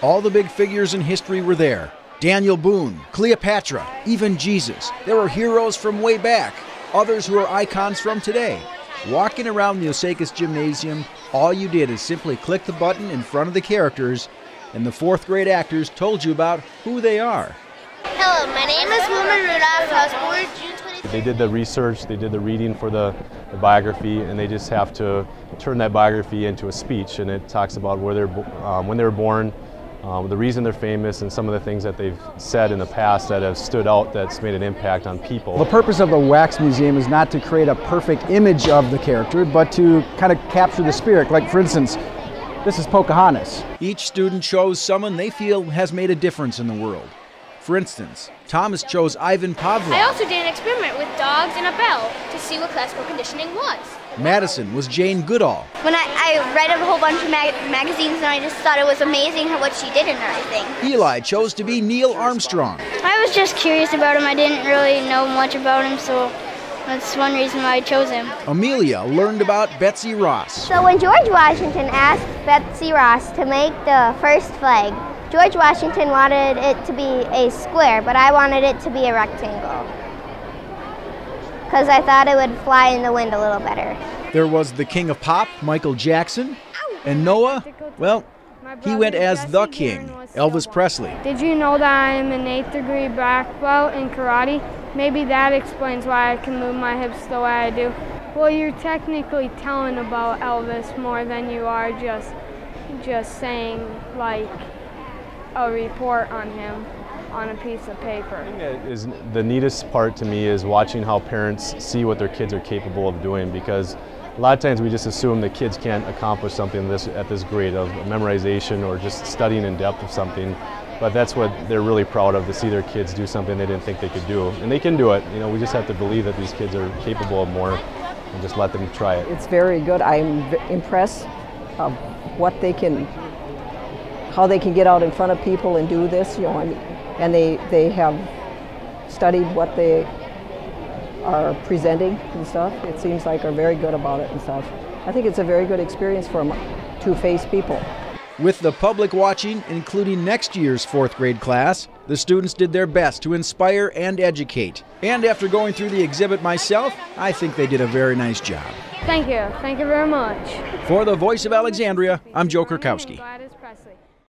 All the big figures in history were there. Daniel Boone, Cleopatra, even Jesus. There were heroes from way back, others who are icons from today. Walking around the Osakis Gymnasium, all you did is simply click the button in front of the characters, and the fourth grade actors told you about who they are. Hello, my name is Wilma Rudolph. I was born June 23rd. They did the research, they did the reading for the biography, and they just have to turn that biography into a speech, and it talks about where when they were born, the reason they're famous, and some of the things that they've said in the past that have stood out that's made an impact on people. The purpose of the wax museum is not to create a perfect image of the character, but to kind of capture the spirit. Like, for instance, this is Pocahontas. Each student chose someone they feel has made a difference in the world. For instance, Thomas chose Ivan Pavlov. I also did an experiment with dogs and a bell to see what classical conditioning was. Madison was Jane Goodall. When I read a whole bunch of magazines, and I just thought it was amazing what she did and everything. Eli chose to be Neil Armstrong. I was just curious about him. I didn't really know much about him, so that's one reason why I chose him. Amelia learned about Betsy Ross. So when George Washington asked Betsy Ross to make the first flag, George Washington wanted it to be a square, but I wanted it to be a rectangle, because I thought it would fly in the wind a little better. There was the king of pop, Michael Jackson, and Noah, well, he went as the king, Elvis Presley. Did you know that I am an 8th degree black belt in karate? Maybe that explains why I can move my hips the way I do. Well, you're technically telling about Elvis more than you are just saying like a report on him on a piece of paper. The neatest part to me is watching how parents see what their kids are capable of doing, because a lot of times we just assume that kids can't accomplish something at this grade of memorization or just studying in depth of something, but that's what they're really proud of, to see their kids do something they didn't think they could do. And they can do it. You know, we just have to believe that these kids are capable of more and just let them try it. It's very good. I'm impressed of what they can, how they can get out in front of people and do this, you know, and they have studied what they are presenting and stuff. It seems like are very good about it and stuff. I think it's a very good experience for them to face people. With the public watching, including next year's 4th grade class, the students did their best to inspire and educate. And after going through the exhibit myself, I think they did a very nice job. Thank you very much. For the Voice of Alexandria, I'm Joe Kurkowski. Gladys Presley.